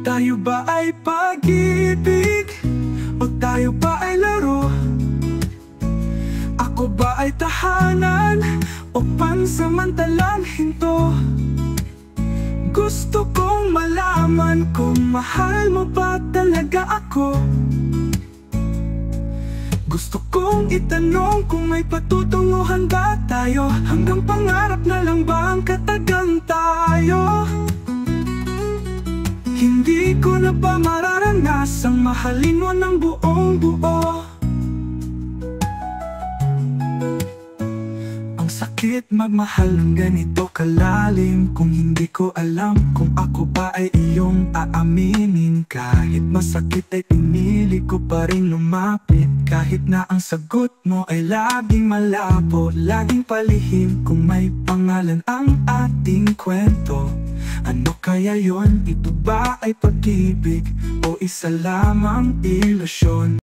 Tayo ba ay pag-ibig? O tayo ba ay laro? Ako ba ay tahanan? O pansamantalang hinto? Gusto kong malaman kung mahal mo ba talaga ako. Gusto kong itanong kung may patutunguhan ba tayo. Hanggang pangarap na lang ba ang katagang tayo? Hindi ko na ba mararanasang mahalin mo ng buong buo? Ang sakit magmahal ng ganito kalalim. Kung hindi ko alam kung ako ba ay iyong aaminin. Kahit masakit ay pinili ko pa rin lumapit. Kahit na ang sagot mo ay laging malabo, laging palihim. Kung may pangalan ang ating kwento, ano kaya yon? Ito ba ay pag-ibig o isa lamang ilusyon?